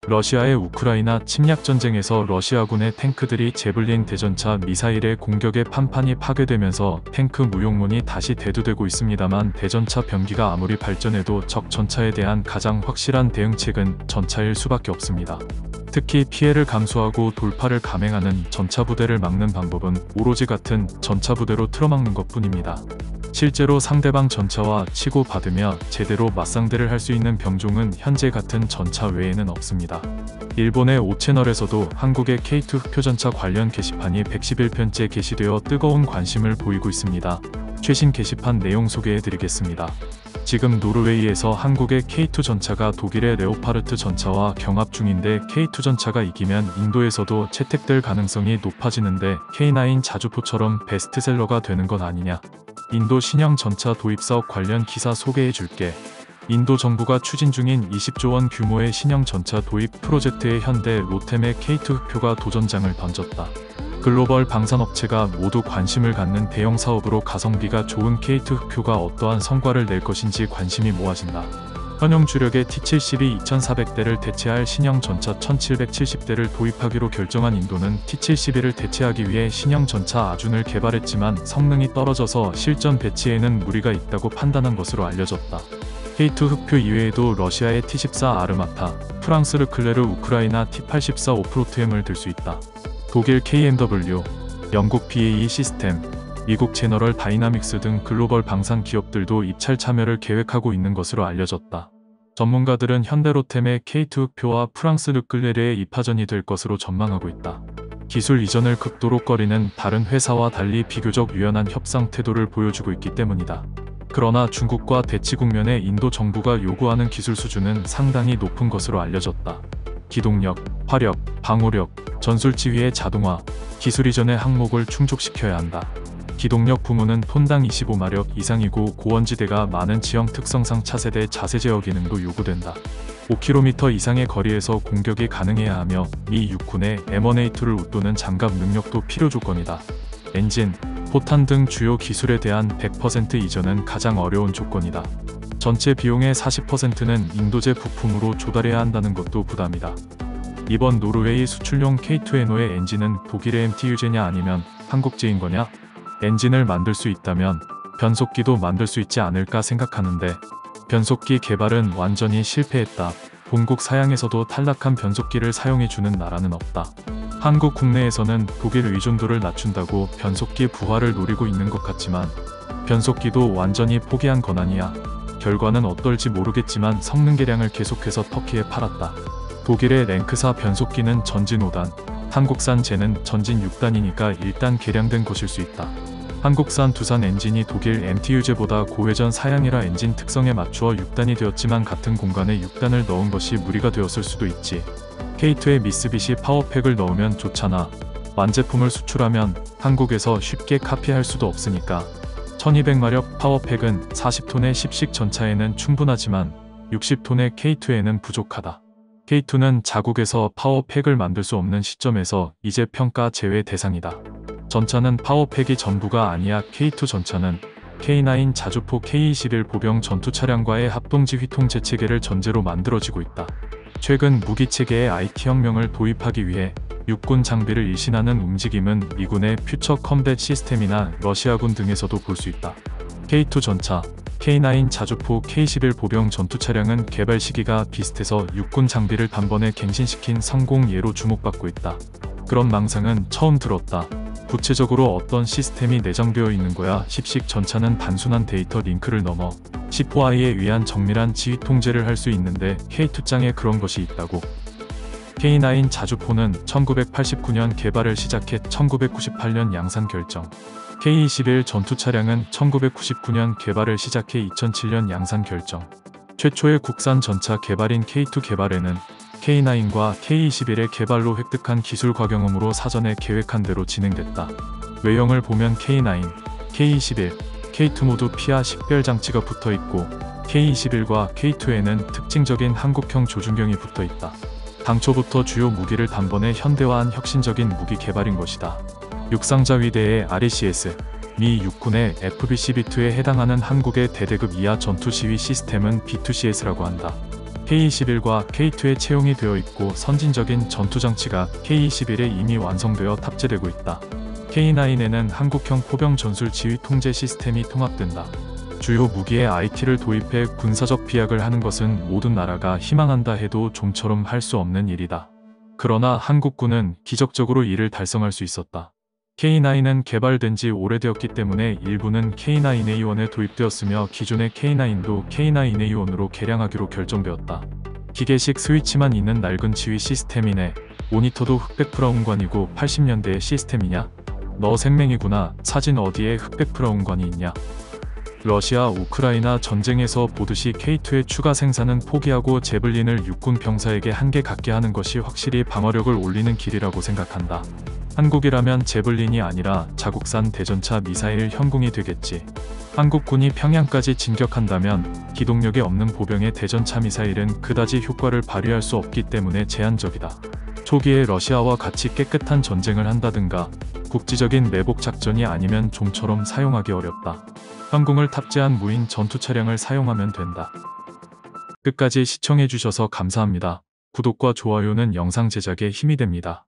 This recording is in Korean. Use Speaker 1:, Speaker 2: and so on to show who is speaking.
Speaker 1: 러시아의 우크라이나 침략 전쟁에서 러시아군의 탱크들이 제블린 대전차 미사일의 공격에 판판이 파괴되면서 탱크 무용론이 다시 대두되고 있습니다만, 대전차 병기가 아무리 발전해도 적 전차에 대한 가장 확실한 대응책은 전차일 수밖에 없습니다. 특히 피해를 감수하고 돌파를 감행하는 전차 부대를 막는 방법은 오로지 같은 전차 부대로 틀어막는 것뿐입니다. 실제로 상대방 전차와 치고받으며 제대로 맞상대를 할 수 있는 병종은 현재 같은 전차 외에는 없습니다. 일본의 5채널에서도 한국의 K2 흑표전차 관련 게시판이 111편째 게시되어 뜨거운 관심을 보이고 있습니다. 최신 게시판 내용 소개해드리겠습니다. 지금 노르웨이에서 한국의 K2 전차가 독일의 레오파르트 전차와 경합 중인데, K2 전차가 이기면 인도에서도 채택될 가능성이 높아지는데 K9 자주포처럼 베스트셀러가 되는 것 아니냐. 인도 신형 전차 도입 사업 관련 기사 소개해줄게. 인도 정부가 추진 중인 20조 원 규모의 신형 전차 도입 프로젝트에 현대, 로템의 K2 흑표가 도전장을 던졌다. 글로벌 방산업체가 모두 관심을 갖는 대형 사업으로 가성비가 좋은 K2 흑표가 어떠한 성과를 낼 것인지 관심이 모아진다. 현용 주력의 T-72 2400대를 대체할 신형 전차 1770대를 도입하기로 결정한 인도는 T-72를 대체하기 위해 신형 전차 아준을 개발했지만 성능이 떨어져서 실전 배치에는 무리가 있다고 판단한 것으로 알려졌다. K2 흑표 이외에도 러시아의 T-14 아르마타, 프랑스 르클레르, 우크라이나 T-84 오프로트햄을 들 수 있다. 독일 KMW, 영국 BAE 시스템, 미국 제너럴 다이나믹스 등 글로벌 방산 기업들도 입찰 참여를 계획하고 있는 것으로 알려졌다. 전문가들은 현대로템의 K2 흑표와 프랑스 르클레르의 입하전이 될 것으로 전망하고 있다. 기술 이전을 극도로 꺼리는 다른 회사와 달리 비교적 유연한 협상 태도를 보여주고 있기 때문이다. 그러나 중국과 대치 국면에 인도 정부가 요구하는 기술 수준은 상당히 높은 것으로 알려졌다. 기동력, 화력, 방호력, 전술지휘의 자동화, 기술 이전의 항목을 충족시켜야 한다. 기동력 부문은 톤당 25마력 이상이고 고원지대가 많은 지형 특성상 차세대 자세 제어 기능도 요구된다. 5km 이상의 거리에서 공격이 가능해야 하며 미 육군의 M1A2를 웃도는 장갑 능력도 필요 조건이다. 엔진, 포탄 등 주요 기술에 대한 100% 이전은 가장 어려운 조건이다. 전체 비용의 40%는 인도제 부품으로 조달해야 한다는 것도 부담이다. 이번 노르웨이 수출용 K2N호의 엔진은 독일의 MTU제냐 아니면 한국제인 거냐? 엔진을 만들 수 있다면 변속기도 만들 수 있지 않을까 생각하는데, 변속기 개발은 완전히 실패했다. 본국 사양에서도 탈락한 변속기를 사용해주는 나라는 없다. 한국 국내에서는 독일 의존도를 낮춘다고 변속기 부활을 노리고 있는 것 같지만 변속기도 완전히 포기한 건 아니야. 결과는 어떨지 모르겠지만 성능 개량을 계속해서 터키에 팔았다. 독일의 랭크사 변속기는 전진 5단, 한국산 쟤는 전진 6단이니까 일단 개량된 것일 수 있다. 한국산 두산 엔진이 독일 MTU제보다 고회전 사양이라 엔진 특성에 맞추어 6단이 되었지만 같은 공간에 6단을 넣은 것이 무리가 되었을 수도 있지. K2에 미쓰비시 파워팩을 넣으면 좋잖아. 완제품을 수출하면 한국에서 쉽게 카피할 수도 없으니까. 1200마력 파워팩은 40톤의 10식 전차에는 충분하지만 60톤의 K2에는 부족하다. K2는 자국에서 파워팩을 만들 수 없는 시점에서 이제 평가 제외 대상이다. 전차는 파워팩이 전부가 아니야. K2 전차는 K9 자주포 K21 보병 전투차량과의 합동지휘 통제 체계를 전제로 만들어지고 있다. 최근 무기체계의 IT혁명을 도입하기 위해 육군 장비를 일신하는 움직임은 미군의 퓨처 컴뱃 시스템이나 러시아군 등에서도 볼 수 있다. K2 전차, K9 자주포 K11 보병 전투차량은 개발 시기가 비슷해서 육군 장비를 단번에 갱신시킨 성공 예로 주목받고 있다. 그런 망상은 처음 들었다. 구체적으로 어떤 시스템이 내장되어 있는 거야? 10식 전차는 단순한 데이터 링크를 넘어 10호I에 의한 정밀한 지휘 통제를 할 수 있는데 K2장에 그런 것이 있다고. K9 자주포는 1989년 개발을 시작해 1998년 양산 결정. K21 전투차량은 1999년 개발을 시작해 2007년 양산 결정. 최초의 국산 전차 개발인 K2 개발에는 K9과 K21의 개발로 획득한 기술 과경험으로 사전에 계획한 대로 진행됐다. 외형을 보면 K9, K21, K2 모두 피하 식별 장치가 붙어있고 K21과 K2에는 특징적인 한국형 조준경이 붙어있다. 당초부터 주요 무기를 단번에 현대화한 혁신적인 무기 개발인 것이다. 육상자 위대의 RECS, 미 육군의 FBC-B2에 해당하는 한국의 대대급 이하 전투 지휘 시스템은 B2CS라고 한다. K-21과 K2에 채용이 되어 있고 선진적인 전투장치가 K-21에 이미 완성되어 탑재되고 있다. K9에는 한국형 포병 전술 지휘 통제 시스템이 통합된다. 주요 무기에 IT를 도입해 군사적 비약을 하는 것은 모든 나라가 희망한다 해도 좀처럼 할 수 없는 일이다. 그러나 한국군은 기적적으로 이를 달성할 수 있었다. K9은 개발된 지 오래되었기 때문에 일부는 K9A1에 도입되었으며 기존의 K9도 K9A1으로 개량하기로 결정되었다. 기계식 스위치만 있는 낡은 지휘 시스템이네. 모니터도 흑백 브라운관이고 80년대의 시스템이냐? 너 생맹이구나. 사진 어디에 흑백 브라운관이 있냐? 러시아 우크라이나 전쟁에서 보듯이 K2의 추가 생산은 포기하고 제블린을 육군 병사에게 한개 갖게 하는 것이 확실히 방어력을 올리는 길이라고 생각한다. 한국이라면 제블린이 아니라 자국산 대전차 미사일 현궁이 되겠지. 한국군이 평양까지 진격한다면 기동력이 없는 보병의 대전차 미사일은 그다지 효과를 발휘할 수 없기 때문에 제한적이다. 초기에 러시아와 같이 깨끗한 전쟁을 한다든가 국지적인 내복 작전이 아니면 좀처럼 사용하기 어렵다. 현궁을 탑재한 무인 전투 차량을 사용하면 된다. 끝까지 시청해주셔서 감사합니다. 구독과 좋아요는 영상 제작에 힘이 됩니다.